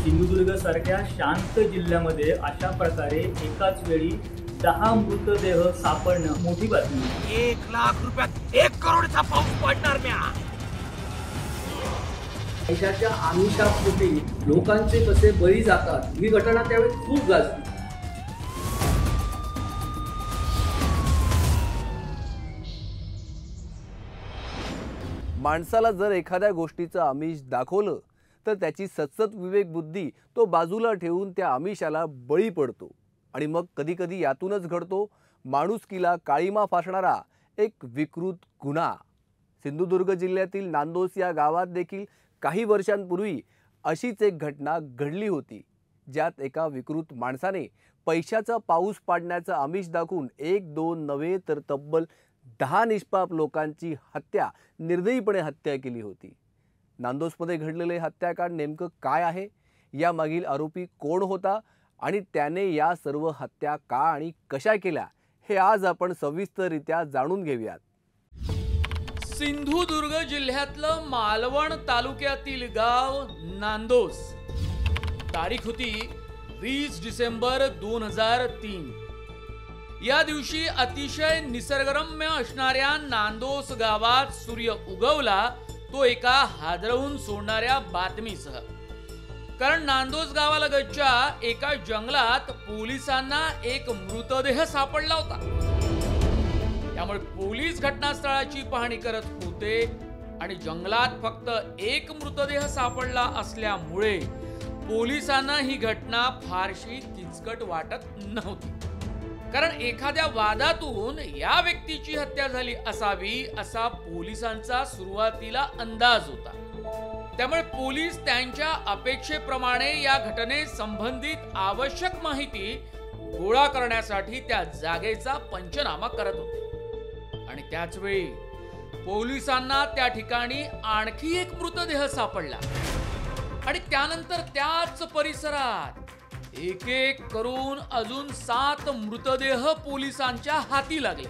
सिंधुदुर्ग सारख्या शांत जिल्ह्यामध्ये अशा प्रकारे एकाच वेळी 10 मृतदेह सापडणं मोठी बातमी। 1 लाख रुपयात 1 करोडचा पाऊस पडणार म्या। पैशाच्या आमिषापोटी लोकांचे कसे बळी जातात ही घटना त्यावेळी खूप गाजली। माणसाला जर एखाद्या गोष्टीचं आमिष दाखवलं तर त्याची सतसत विवेक बुद्धी तो बाजूला ठेवून त्या आमिषाला बळी पडतो आणि मग कधीकधी यातूनच घडतो माणुसकीला काळीमा फासणारा एक विकृत गुन्हा। सिंधुदुर्ग जिल्ह्यातील नांदोस या गावात देखील काही वर्षांपूर्वी अशीच एक घटना घडली होती, ज्यात एका विकृत माणसाने पैशाचा पाऊस पाडण्याचं आमिष दाखवून 1-2 नव्हे तर तब्बल 10 निष्पाप लोकांची निर्दयीपणे हत्या केली होती। नांदोसमध्ये घडलेले हत्याकांड नेमकं काय आहे, यामागील आरोपी कोण होता आणि त्याने या सर्व हत्या का आणि कशा केल्या, हे आज आपण सविस्तररित्या जाणून घेऊयात। सिंधुदुर्ग जिल्ह्यातलं मालवण तालुक्यातील गाव नांदोस। तारीख होती 20 डिसेंबर 2003। या दिवशी अतिशय निसर्गरम्य असणाऱ्या नांदोस गावात सूर्य उगवला, तो एका हादरवून सोडणाऱ्या बातमीसह। कारण नांदोस गावालगतच्या एका जंगलात पोलिसांना एक मृतदेह सापडला होता। त्यामुळे पोलीस घटनास्थळाची पाहणी करत होते आणि जंगलात फक्त एक मृतदेह सापडला असल्यामुळे पोलिसांना ही घटना फारशी किचकट वाटत नव्हती। कारण एखाद्या वादातून या व्यक्तीची हत्या झाली असावी असा पोलिसांचा सुरुवातीला अंदाज होता। त्यामुळे पोलीस त्यांच्या अपेक्षेप्रमाणे या घटने संबंधित आवश्यक माहिती गोळा करण्यासाठी त्या जागेचा पंचनामा करत होते। आणि त्याच वेळी पोलिसांना त्या ठिकाणी आणखी एक मृतदेह सापडला आणि त्यानंतर त्याच परिसरात एक एक करून अजून 7 मृतदेह पोलिसांच्या हाती लागले।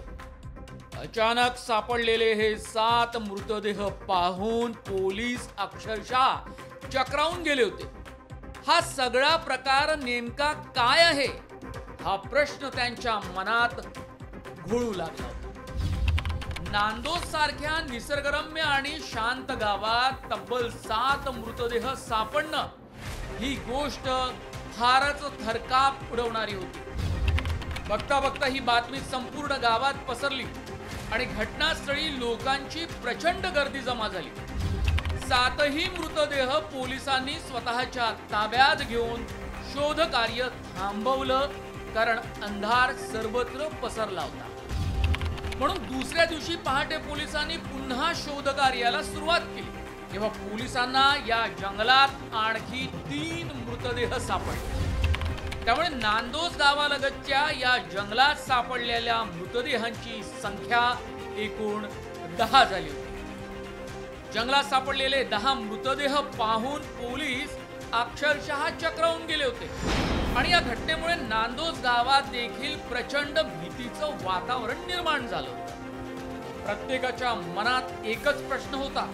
अचानक सापडलेले हे 7 मृतदेह पाहून पोलीस अक्षरशः चक्रावून गेले होते। हा सगळा प्रकार नेमका काय आहे, हा प्रश्न त्यांच्या मनात घोळू लागला होता। नांदोस सारख्या निसर्गरम्य आणि शांत गावात तब्बल 7 मृतदेह सापडणं ही गोष्ट फारच थरकाप उडवणारी होती। बघता बघता ही बातमी संपूर्ण गावात पसरली आणि घटनास्थळी लोकांची प्रचंड गर्दी जमा झाली। 7ही मृतदेह पोलिसांनी स्वतःच्या ताब्यात घेऊन शोध कार्य थांबवलं, कारण अंधार सर्वत्र पसरला होता। म्हणून दुसऱ्या दिवशी पहाटे पोलिसांनी पुन्हा शोध कार्याला सुरुवात केली, तेव्हा पोलिसांना या जंगलात आणखी 3 मृतदेह सापडले। त्यामुळे नांदोस गावालगतच्या या जंगलात सापडलेल्या मृतदेहांची संख्या एकूण 10 झाली होती। जंगलात सापडलेले 10 मृतदेह पाहून पोलीस अक्षरशः चक्रावून गेले होते आणि या घटनेमुळे नांदोस गावात देखील प्रचंड भीतीचं वातावरण निर्माण झालं होतं। प्रत्येकाच्या मनात एकच प्रश्न होता,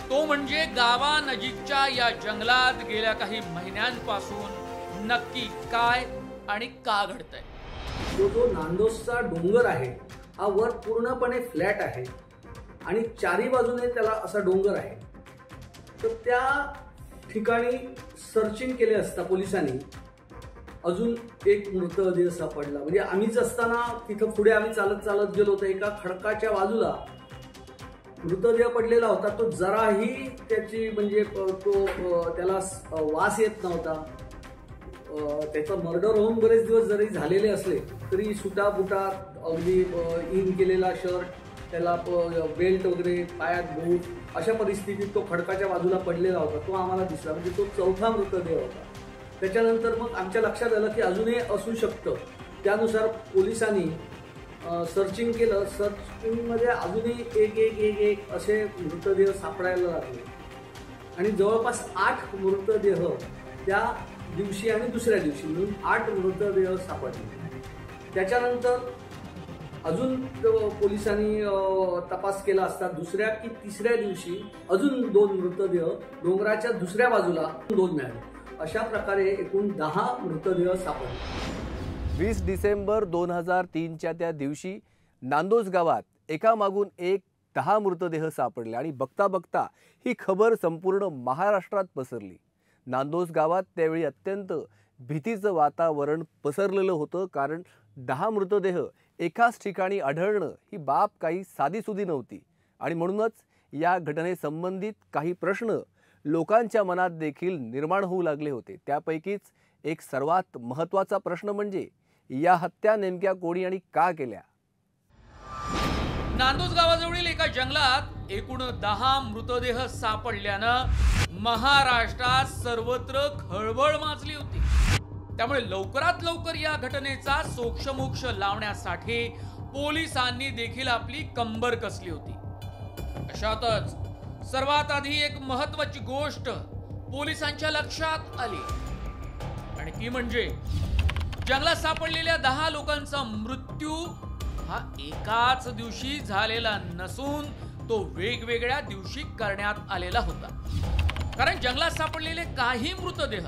तो म्हणजे गावानजीकच्या या जंगलात गेल्या काही महिन्यांपासून नक्की काय आणि का घडतंय। जो नांदोसचा डोंगर आहे हा वर पूर्णपणे फ्लॅट आहे आणि चारी बाजूने त्याला असा डोंगर आहे। तर त्या ठिकाणी सर्चिंग केले असता पोलिसांनी अजून एक मृतदेह सापडला। म्हणजे आम्हीच असताना तिथं पुढे आम्ही चालत चालत गेलो तर एका खडकाच्या बाजूला मृतदेह पडलेला होता। तो जराही त्याची म्हणजे त्याला वास येत नव्हता। त्याचा मर्डर होऊन बरेच दिवस जरी झालेले असले तरी सुटा बुटा अगदी इन केलेला शर्ट, त्याला बेल्ट वगैरे, पायात बूट, अशा परिस्थितीत तो खडकाच्या बाजूला पडलेला होता। तो आम्हाला दिसला, म्हणजे तो 4था मृतदेह होता। त्याच्यानंतर मग आमच्या लक्षात आलं की अजूनही असू शकतं। त्यानुसार पोलिसांनी सर्चिंग केलं। सर्चिंगमध्ये अजूनही एक असे मृतदेह सापडायला लागले आणि जवळपास 8 मृतदेह त्या दिवशी आणि दुसऱ्या दिवशी म्हणून 8 मृतदेह सापडले। त्याच्यानंतर अजून पोलिसांनी तपास केला असता दुसऱ्या की तिसऱ्या दिवशी अजून 2 मृतदेह डोंगराच्या दुसऱ्या बाजूला 2 मिळाले। अशा प्रकारे एकूण 10 मृतदेह सापडले. 20 डिसेंबर 2003च्या त्या दिवशी नांदोस गावात एकामागून एक 10 मृतदेह सापडले आणि बघता बघता ही खबर संपूर्ण महाराष्ट्रात पसरली. नांदोस गावात त्यावेळी अत्यंत भीतीचं वातावरण पसरलेलं होतं, कारण 10 मृतदेह एकाच ठिकाणी आढळणं ही बाब काही साधीसुधी नव्हती. आणि म्हणूनच या घटनेसंबंधित काही प्रश्न लोकांच्या मनात देखील निर्माण होऊ लागले होते. त्यापैकीच एक सर्वात महत्त्वाचा प्रश्न म्हणजे या हत्या नेमक्या कोणी आणि का केल्या. नांदोस गावाजवळील एका जंगलात एकूण 10 मृतदेह सापडल्यानं महाराष्ट्रात सर्वत्र खळबळ माजली होती. त्यामुळे लवकरात लवकर या घटनेचा सोक्षमोक्ष लावण्यासाठी पोलिसांनी देखील आपली कंबर कसली होती. अशातच सर्वात आधी एक महत्त्वाची गोष्ट पोलिसांच्या लक्षात आली आणि ती म्हणजे जंगलात सापडलेल्या 10 लोकांचा मृत्यू हा एकाच दिवशी झालेला नसून तो वेगवेगळ्या दिवशी करण्यात आलेला होता. कारण जंगलात सापडलेले काही मृतदेह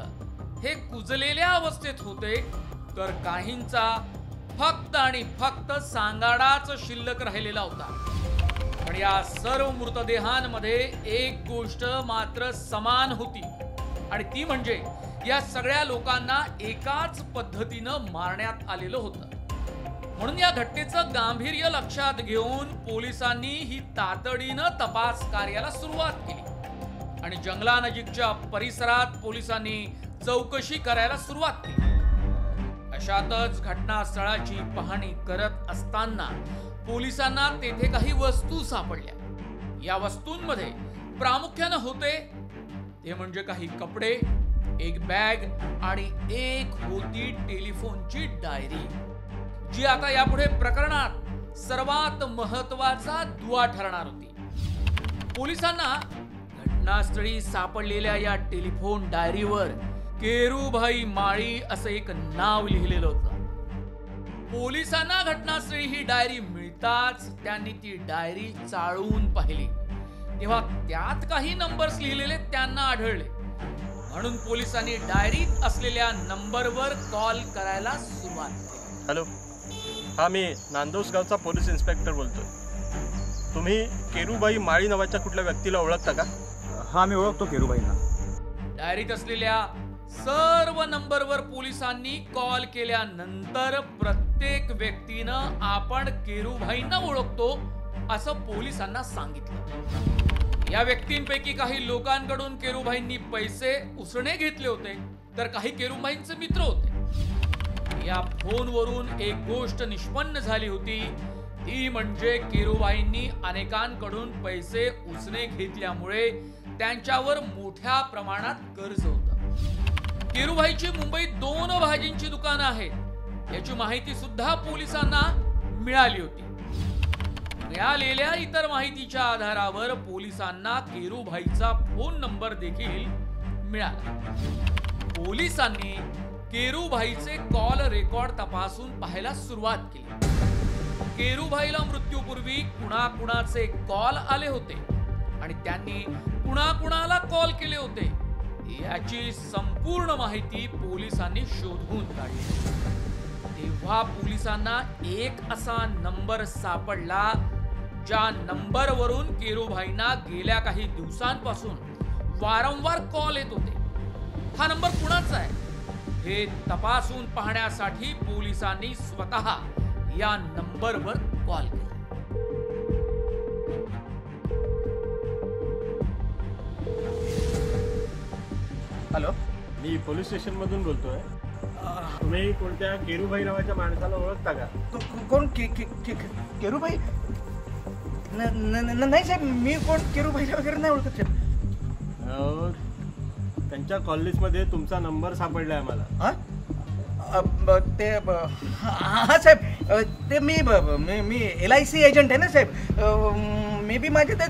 हे कुजलेल्या अवस्थेत होते, तर काहींचा फक्त आणि फक्त सांगाडाच शिल्लक राहिलेला होता. पण या सर्व मृतदेहांमध्ये एक गोष्ट मात्र समान होती आणि ती म्हणजे या सगळ्या लोकांना एकाच पद्धतीनं मारण्यात आलेलं होतं. म्हणून या घटनेचं गांभीर्य लक्षात घेऊन पोलिसांनी ही तातडीनं तपास कार्याला सुरुवात केली आणि जंगलानजीकच्या परिसरात पोलिसांनी चौकशी करायला सुरुवात केली. अशातच घटनास्थळाची पाहणी करत असताना पोलिसांना तेथे काही वस्तू सापडल्या. या वस्तूंमध्ये प्रामुख्याने होते ते म्हणजे काही कपडे, एक बॅग आणि एक होती टेलिफोनची डायरी, जी आता यापुढे प्रकरणात सर्वात महत्त्वाचा दुवा ठरणार होती. पोलिसांना घटनास्थळी सापडलेल्या या टेलिफोन डायरीवर केरूभाई माळी असं एक नाव लिहिलेलं होतं. पोलिसांना घटनास्थळी ही डायरी मिळताच त्यांनी ती डायरी चाळून पाहिली, तेव्हा त्यात काही नंबर्स लिहिलेले त्यांना आढळले. म्हणून पोलिसांनी डायरीत असलेल्या नंबरवर कॉल करायला सुरुवात केली. हॅलो, हा मी नांदोस गावचा पोलीस इन्स्पेक्टर बोलतोय. तुम्ही केरूबाई माळी नावाच्या कुठल्या व्यक्तीला ओळखता का? हा, मी ओळखतो केरूबाईंना. डायरीत असलेल्या सर्व नंबरवर पोलिसांनी कॉल केल्यानंतर प्रत्येक व्यक्तीनं आपण केरूभाईंना ओळखतो असं पोलिसांना सांगितलं. या व्यक्तींपैकी काही लोकांकडून केरूभाईंनी पैसे उसणे घेतले होते, तर काही केरूभाईंचे मित्र होते. या फोनवरून एक गोष्ट निष्पन्न झाली होती, ती म्हणजे केरूभाईंनी अनेकांकडून पैसे उसणे घेतल्यामुळे त्यांच्यावर मोठ्या प्रमाणात कर्ज होतं. केरूभाईची मुंबईत 2 भाजींची दुकानं आहेत याची माहिती सुद्धा पोलिसांना मिळाली होती. मिळालेल्या इतर माहितीच्या आधारावर पोलिसांना केरूभाईचा फोन नंबर देखील मिळाला. पोलिसांनी केरूभाईचे कॉल रेकॉर्ड तपासून पाहायला सुरुवात केली. केरूभाईला मृत्यूपूर्वी कुणाकुणाचे कॉल आले होते आणि त्यांनी कुणाकुणाला कॉल केले होते याची संपूर्ण माहिती पोलिसांनी शोधून काढली. तेव्हा पोलिसांना एक असा नंबर सापडला ज्या नंबरवरून केरूभाईंना गेल्या काही दिवसांपासून वारंवार कॉल येत होते. हा नंबर कुणाचा आहे हे तपासून पाहण्यासाठी पोलिसांनी स्वतः या नंबरवर कॉल केला. हॅलो, मी पोलीस स्टेशन मधून बोलतोय. तुम्ही कोणत्या केरूबाई नावाच्या माणसाला ओळखता का? कोण केरूबाई? नाही साहेब, मी कोण केरूबाई वगैरे नाही ओळखत साहेब. त्यांच्या कॉलेज मध्ये तुमचा नंबर सापडलाय मला. ते हा साहेब, ते मी LIC एजंट आहे ना साहेब. मे बी माझे ते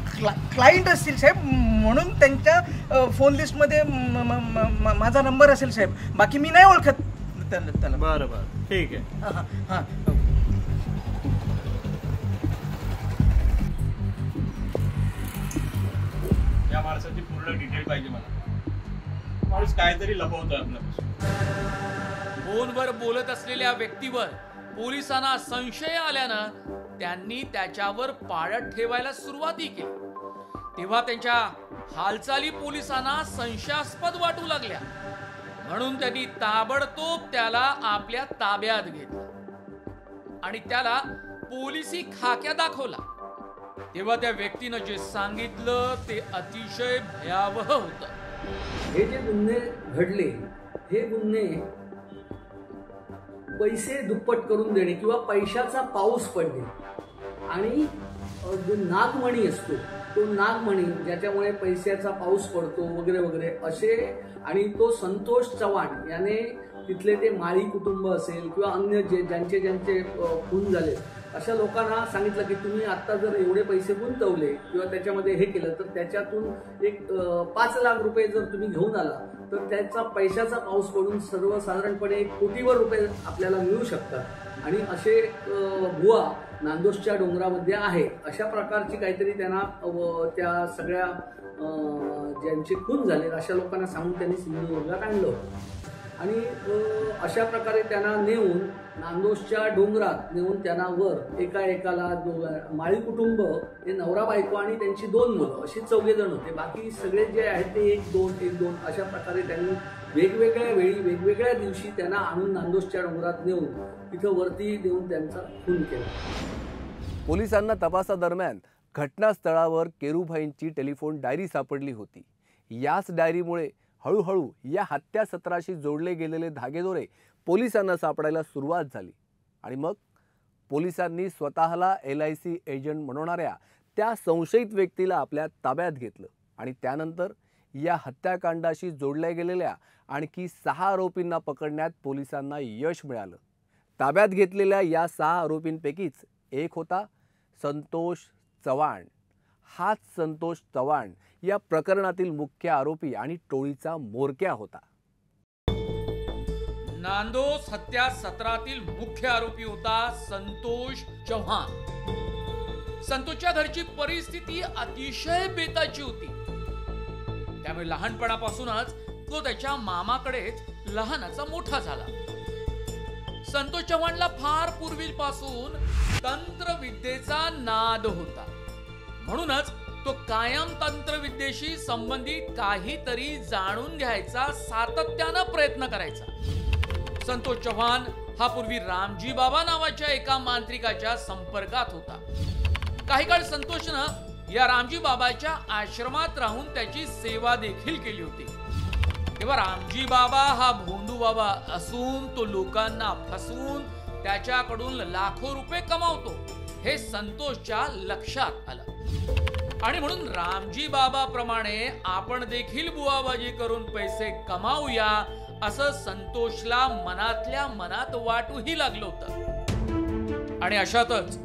क्लायंट असतील साहेब, म्हणून त्यांच्या फोन लिस्टमध्ये माझा नंबर असेल साहेब. बाकी मी नाही ओळखत त्यांना. बरं बरं, ठीक आहे. हां, या माणसाची पूर्ण डिटेल पाहिजे मला. माणूस काहीतरी लपवतोय आपल्यापासून. फोनवर बोलत असलेल्या व्यक्तीवर पोलिसांना संशय आल्यानं त्यांनी त्याच्यावर पाळत ठेवायला सुरुवाती केली. तेव्हा त्यांच्या हालचाली पोलिसांना संशयास्पद वाटू लागल्या, म्हणून त्यांनी ताबडतोब त्याला आपल्या ताब्यात घेतलं आणि त्याला पोलिसी खाक्या दाखवला. तेव्हा त्या व्यक्तीनं जे सांगितलं ते अतिशय भयावह होतं. हे जे गुन्हे घडले, हे गुन्हे पैसे दुप्पट करून देणे किंवा पैशाचा पाऊस पडणे आणि जो नागमणी असतो तो नागमणी ज्याच्यामुळे पैशाचा पाऊस पडतो वगैरे वगैरे असे, आणि तो संतोष चव्हाण याने तिथले ते माळी कुटुंब असेल किंवा अन्य ज्यांचे खून झाले अशा लोकांना सांगितलं की तुम्ही आता जर एवढे पैसे गुंतवले किंवा त्याच्यामध्ये हे केलं तर त्याच्यातून एक 5 लाख रुपये जर तुम्ही घेऊन आला तर त्याचा पैशाचा पाऊस पडून सर्वसाधारणपणे 1 कोटीवर रुपये आपल्याला मिळू शकतात. आणि असे बुवा नांदोसच्या डोंगरामध्ये आहे. अशा प्रकारची काहीतरी त्यांना त्या सगळ्या ज्यांचे खून झाले अशा लोकांना सांगून त्यांनी सिंधुदुर्गात आणलं आणि अशा प्रकारे त्यांना नेऊन नांदोसच्या डोंगरात नेऊन त्यांना वर एकाला माळी कुटुंब हे नवरा बायको आणि त्यांची 2 मुलं अशी 4 जण होते. बाकी सगळे जे आहेत ते 1-2 अशा प्रकारे त्यांनी वेगवेगळ्या वेळी वेगवेगळ्या दिवशी त्यांना आणून नांदोसच्या डोंगरात नेऊन तिथं वरती नेऊन त्यांचा खून केला. पोलिसांना तपासादरम्यान घटनास्थळावर केरूभाईंची टेलिफोन डायरी सापडली होती. याच डायरीमुळे हळूहळू या हत्या सत्राशी जोडले गेलेले धागेदोरे पोलिसांना सापडायला सुरुवात झाली आणि मग पोलिसांनी स्वतःला LIC एजंट म्हणवणाऱ्या त्या संशयित व्यक्तीला आपल्या ताब्यात घेतलं आणि त्यानंतर या हत्याकांडाशी जोडल्या गेलेल्या आणखी 6 आरोपींना पकडण्यात पोलिसांना यश मिळालं. ताब्यात घेतलेल्या या 6 आरोपींपैकीच एक होता संतोष चव्हाण. हाच संतोष चव्हाण या प्रकरणातील मुख्य आरोपी आणि टोळीचा म्होरक्या होता. नांदोस हत्या सत्रातील मुख्य आरोपी होता संतोष चव्हाण. संतोषच्या घरची परिस्थिती अतिशय बेताची होती. त्यामुळे लहानपणापासूनच तो त्याच्या मामाकडेच लहानाचा मोठा झाला. संतोष चव्हाणला फार पूर्वीपासून तंत्रविद्येचा नाद होता, म्हणूनच तो कायम तंत्रविद्येशी संबंधित काहीतरी जाणून घ्यायचा सातत्यानं प्रयत्न करायचा. संतोष चव्हाण हा पूर्वी रामजी बाबा नावाच्या एका मांत्रिकाच्या संपर्कात होता. काही काळ संतोषनं या रामजी बाबाच्या आश्रमात राहून त्याची सेवा देखील केली होती. तेव्हा रामजी बाबा हा भोंदू बाबा असून तो लोकांना फसवून त्याच्याकडून लाखो रुपये कमावतो हे संतोषच्या लक्षात आलं आणि म्हणून रामजी बाबा प्रमाणे आपण देखील बुवाबाजी करून पैसे कमावूया असं संतोषला मनातल्या मनात वाटूही लागलं होतं. आणि अशातच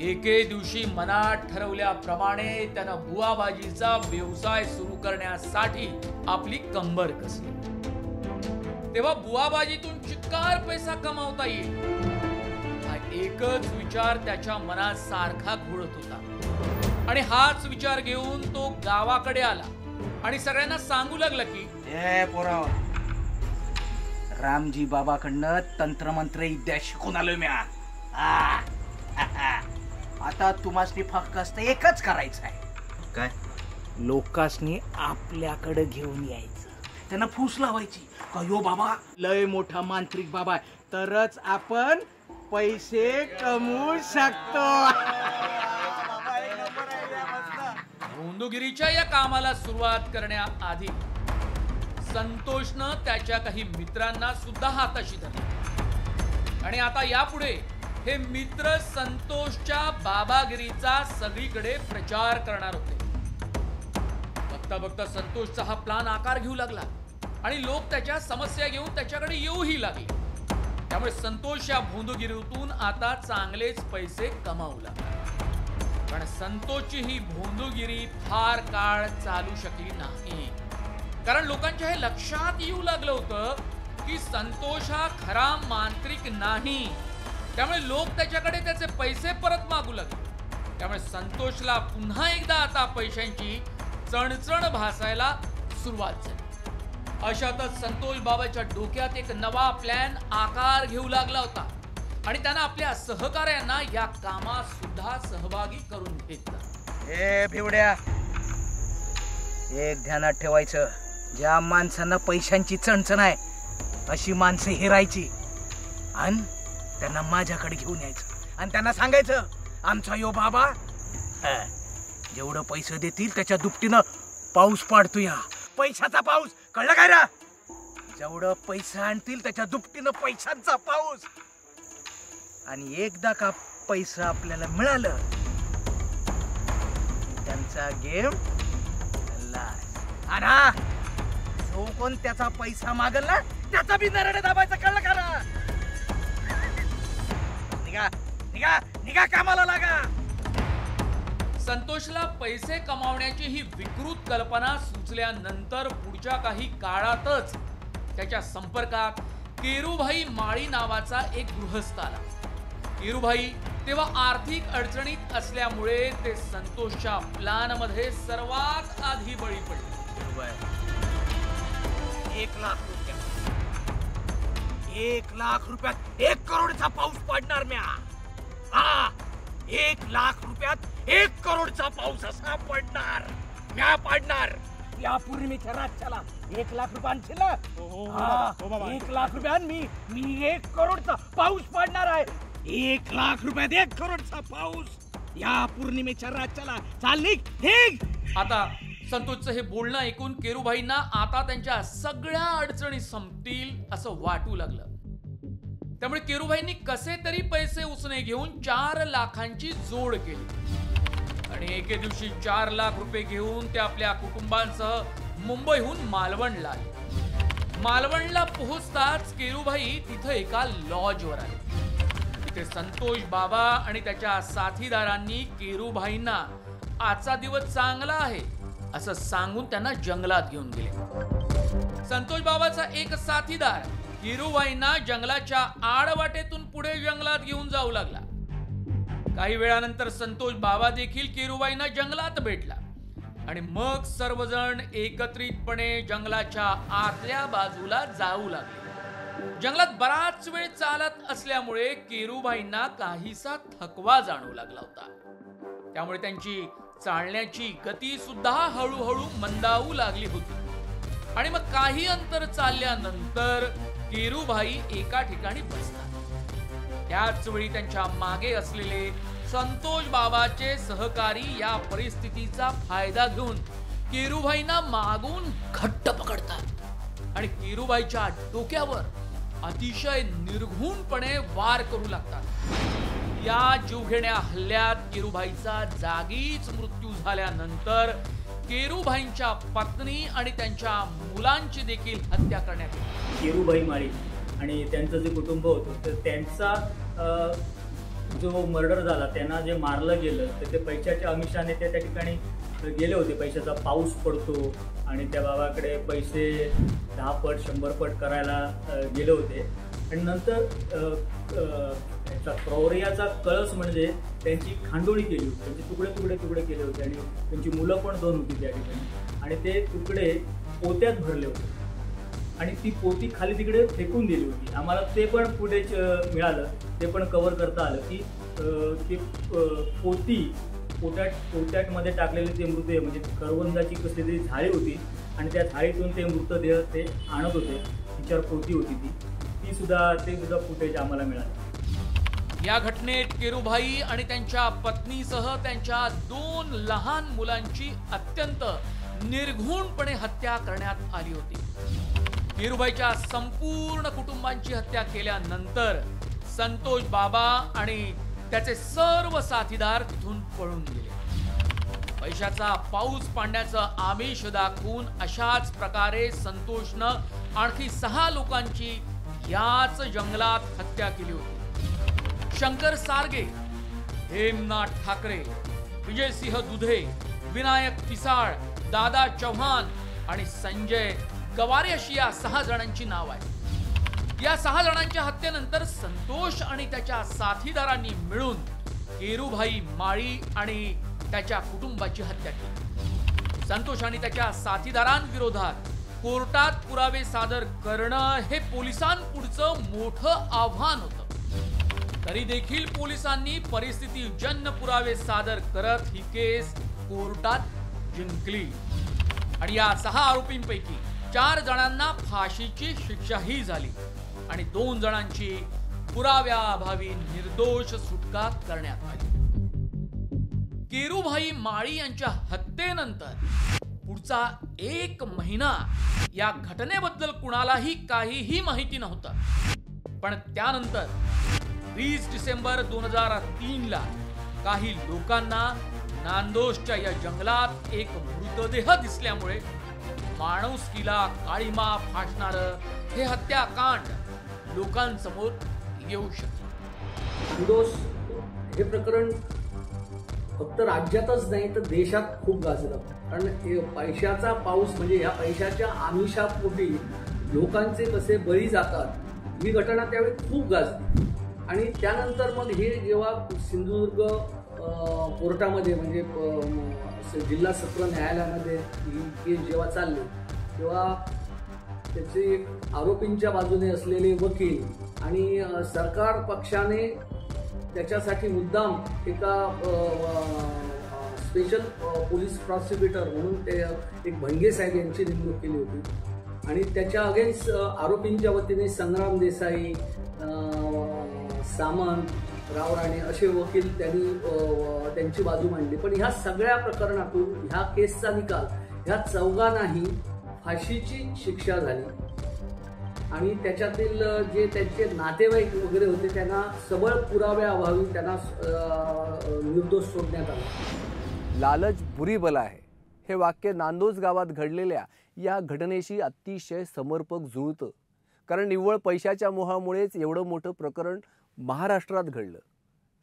एके दिवशी मनात ठरवल्याप्रमाणे त्यानं बुवाबाजीचा व्यवसाय सुरू करण्यासाठी आपली कंबर कसली. तेव्हा बुवाबाजीतून चिक्कार पैसा कमावता येईल हा एकच विचार त्याच्या मनात सारखा घोळत होता आणि हाच विचार घेऊन तो गावाकडे आला आणि सगळ्यांना सांगू लागला की पोराव, रामजी बाबाकडनं तंत्रमंत्र विद्या शिकून आलोय मी. आता तुम्हासनी फक्त एकच करायचं आहे. काय? लोकांनी आपल्याकडे घेऊन यायचं, त्यांना फूस लावायची का यो बाबा लय मोठा मांत्रिक बाबा आहे, तरच आपण पैसे कमवू शकतो. भोंदूगिरीच्या या कामाला सुरुवात करण्याआधी संतोषनं त्याच्या काही मित्रांना सुद्धा हाताशी धरले आणि आता यापुढे हे मित्र संतोषच्या बाबागिरीचा सगळीकडे प्रचार करणार होते. बघता बघता संतोषचा हा प्लान आकार घेऊ लागला आणि लोक त्याच्या समस्या घेऊन त्याच्याकडे येऊही लागले. त्यामुळे संतोष या भोंदूगिरीतून आता चांगलेच पैसे कमावू लागला. पण संतोषची ही भोंदूगिरी फार काळ चालू शकली नाही, कारण लोकांच्या हे लक्षात येऊ लागलं होतं की संतोष हा खरा मांत्रिक नाही. त्यामुळे लोक त्याच्याकडे त्याचे पैसे परत मागू लागले. त्यामुळे संतोषला पुन्हा एकदा आता पैशांची चणचण भासायला सुरुवात झाली. अशातच संतोष बाबाच्या डोक्यात एक नवा प्लॅन आकार घेऊ लागला होता आणि त्यांना आपल्या सहकार्यांना या कामात सुद्धा सहभागी करून घेतलं. ए भिवड्या, एक ध्यानात ठेवायचं, ज्या माणसांना पैशांची चणचण आहे अशी माणसं हेरायची आणि त्यांना माझ्याकडे घेऊन यायचं आणि त्यांना सांगायचं, आमचा यो बाबा जेवढं पैसे देतील त्याच्या दुपटीनं पाऊस पाडतो. या पैशाचा पाऊस, कळलं काय रा? जेवढं पैसा आणतील त्याच्या दुपटीनं पैशांचा पाऊस. आणि एकदा का पैसा आपल्याला मिळालं त्यांचा गेम आणि जो कोण त्याचा पैसा मागल ना त्याचा बी नरडे दाबायचा, कळलं का रा? निघा निघा निघा, कामाला लागा. संतोषला पैसे कमावण्याची ही विकृत कल्पना सुचल्यानंतर पुढच्या काही काळातच त्याच्या संपर्कात केरूभाई माळी नावाचा एक गृहस्थ आला. केरूभाई तेव्हा आर्थिक अडचणीत असल्यामुळे ते संतोषच्या प्लॅन मध्ये सर्वात आधी बळी पडले. 1 लाख रुपयात 1 करोडचा पाऊस पडणार म्या. 1 लाख रुपयात 1 करोडचा पाऊस असा पडणार, म्या पडणार. या पौर्णिमेच्या रातच्याला 1 लाख रुपये आणशील ना? 1 लाख रुपयात मी 1 करोडचा पाऊस पडणार आहे. 1 लाख रुपयात 1 करोडचा पाऊस या पौर्णिमेच्या रातच्याला. चाल निघ निघ. आता संतोषचं हे बोलणं ऐकून केरूभाईंना आता त्यांच्या सगळ्या अडचणी संपतील असं वाटू लागलं. त्यामुळे केरूभाईंनी कसे तरी पैसे उसने घेऊन 4 लाखांची जोड केली आणि एके दिवशी 4 लाख रुपये घेऊन ते आपल्या कुटुंबांसह मुंबईहून मालवणला आले. मालवणला पोहोचताच केरूभाई तिथं एका लॉजवर आले. तिथे संतोष बाबा आणि त्याच्या साथीदारांनी केरूभाईंना आजचा दिवस चांगला आहे असं सांगून त्यांना जंगलात घेऊन गेले. संतोष बाबाचा एक साथीदार केरूभाईंना जंगलाच्या आडवाटेतून पुढे जंगलात घेऊन जाऊ लागला. काही वेळानंतर संतोष बाबा देखील केरूभाईंना जंगलात भेटला आणि मग सर्वजण एकत्रितपणे जंगलाच्या आतल्या बाजूला जाऊ लागले. जंगलात बराच वेळ चालत असल्यामुळे केरूभाईंना काहीसा थकवा जाणवू लागला होता. त्यामुळे त्यांची चालण्याची गती सुद्धा हळूहळू मंदावू लागली होती आणि मग काही अंतर चालल्यानंतर केरूभाई एका ठिकाणी बसतात. त्याच वेळी त्यांच्या मागे असलेले संतोष बाबाचे सहकारी या परिस्थितीचा फायदा घेऊन केरूभाईंना मागून घट्ट पकडतात आणि केरूभाईच्या डोक्यावर अतिशय निर्घृणपणे वार करू लागतात. या जीवघेण्या हल्ल्यात केरूभाईचा जागीच मृत्यू झाल्यानंतर केरूभाईंच्या पत्नी आणि त्यांच्या मुलांची देखील हत्या करण्यात आली. केरूभाई माळी आणि त्यांचं जे कुटुंब होतं तर त्यांचा जो मर्डर झाला, त्यांना जे मारलं गेलं तर ते पैशाच्या आमिषाने त्या ठिकाणी गेले होते. पैशाचा पाऊस पडतो आणि त्या बाबाकडे पैसे 10 पट 100 पट करायला गेले होते. आणि नंतर त्याचा क्रौर्याचा कळस म्हणजे त्यांची खांडोळी केली होती, त्यांचे तुकडे तुकडे तुकडे केले होते आणि त्यांची मुलं पण 2 होती त्या ठिकाणी आणि ते तुकडे पोत्यात भरले होते आणि ती पोती खाली तिकडे फेकून दिली होती. आम्हाला ते पण फुटेज मिळालं, ते पण कव्हर करता आलं की ते पोत्यामध्ये टाकलेले ते मृतदेह म्हणजे करवंदाची कसली तरी झाडी होती आणि त्या झाडीतून ते मृतदेह ते आणत होते. तिच्यावर पोती होती ते सुद्धा फुटेज आम्हाला मिळालं. या घटनेत केरूभाई आणि त्यांच्या पत्नीसह त्यांच्या 2 लहान मुलांची अत्यंत निर्घृणपणे हत्या करण्यात आली होती. केरूभाईच्या संपूर्ण कुटुंबांची हत्या केल्यानंतर संतोष बाबा आणि त्याचे सर्व साथीदार तिथून पळून गेले. पैशाचा पाऊस पाडण्याचं आमिष दाखवून अशाच प्रकारे संतोषनं आणखी 6 लोकांची याच जंगलात हत्या केली होती. शंकर सारगे, हेमनाथ ठाकरे, विजयसिंह दुधे, विनायक पिसाळ, दादा चव्हाण आणि संजय गवारे अशी या 6 जणांची नाव आहे. या 6 जणांच्या हत्येनंतर संतोष आणि त्याच्या साथीदारांनी मिळून केरूभाई माळी आणि त्याच्या कुटुंबाची हत्या केली. संतोष आणि त्याच्या साथीदारांविरोधात कोर्टात पुरावे सादर करणं हे पोलिसांपुढचं मोठं आव्हान होतं. तरी देखील पोलिसांनी परिस्थितीजन्य पुरावे सादर करत ही केस कोर्टात जिंकली आणि या 6 आरोपींपैकी 4 जणांना फाशीची शिक्षाही झाली आणि 2 जणांची पुराव्याअभावी निर्दोष सुटका करण्यात आली. केरूभाई माळी यांच्या हत्येनंतर पुढचा 1 महिना या घटनेबद्दल कुणालाही काहीही माहिती नव्हतं. पण त्यानंतर 20 डिसेंबर 2003 ला काही लोकांना नांदोसच्या या जंगलात एक मृतदेह दिसल्यामुळे माणुसकीला काळीमा फासणारं हे हत्याकांड लोकांसमोर येऊ शकलं. नांदोस हे प्रकरण फक्त राज्यातच नाही तर देशात खूप गाजलं. कारण पैशाचा पाऊस म्हणजे या पैशाच्या आमिषापोटी लोकांचे कसे बळी जातात ही घटना त्यावेळी खूप गाजली. आणि त्यानंतर मग हे जेव्हा सिंधुदुर्ग कोर्टामध्ये म्हणजे जिल्हा सत्र न्यायालयामध्ये ही केस जेव्हा चालली तेव्हा त्याचे आरोपींच्या बाजूने असलेले वकील आणि सरकार पक्षाने त्याच्यासाठी मुद्दाम एका स्पेशल पोलीस प्रॉसिक्युटर म्हणून ते एक भंगे साहेब यांची नेमणूक केली होती. आणि त्याच्या अगेन्स्ट आरोपींच्या वतीने संग्राम देसाई, सामंत, राव राणे असे वकील त्यांची बाजू मांडली. पण ह्या सगळ्या प्रकरणातून ह्या केसचा निकाल ह्या 4घांनाही फाशीची शिक्षा झाली आणि त्याच्यातील जे त्यांचे नातेवाईक वगैरे होते त्यांना सबळ पुराव्याअभावी त्यांना निर्दोष सोडण्यात आलं. लालच बुरी बला आहे हे वाक्य नांदोस गावात घडलेल्या या घटनेशी अतिशय समर्पक जुळतं. कारण निव्वळ पैशाच्या मोहामुळेच एवढं मोठं प्रकरण महाराष्ट्रात घडलं.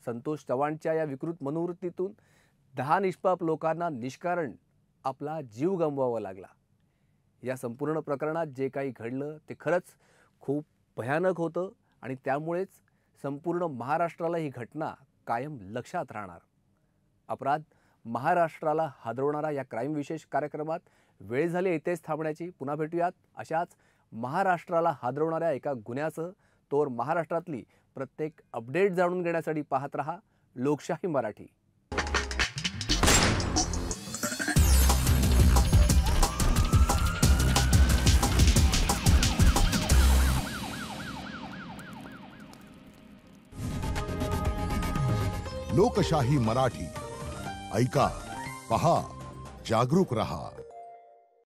संतोष चव्हाणच्या या विकृत मनोवृत्तीतून 10 निष्पाप लोकांना निष्कारण आपला जीव गमवावा लागला. या संपूर्ण प्रकरणात जे काही घडलं ते खरंच खूप भयानक होतं आणि त्यामुळेच संपूर्ण महाराष्ट्राला ही घटना कायम लक्षात राहणार. अपराध महाराष्ट्राला हादरवणारा या क्राईम विशेष कार्यक्रमात वेळ झाली इथेच थांबण्याची. पुन्हा भेटूयात अशाच महाराष्ट्राला हादरवणाऱ्या एका गुन्ह्यासह. तोवर महाराष्ट्रातली प्रत्येक अपडेट जाणून घेण्यासाठी पाहत रहा लोकशाही मराठी. लोकशाही मराठी ऐका, पहा, जागरूक रहा.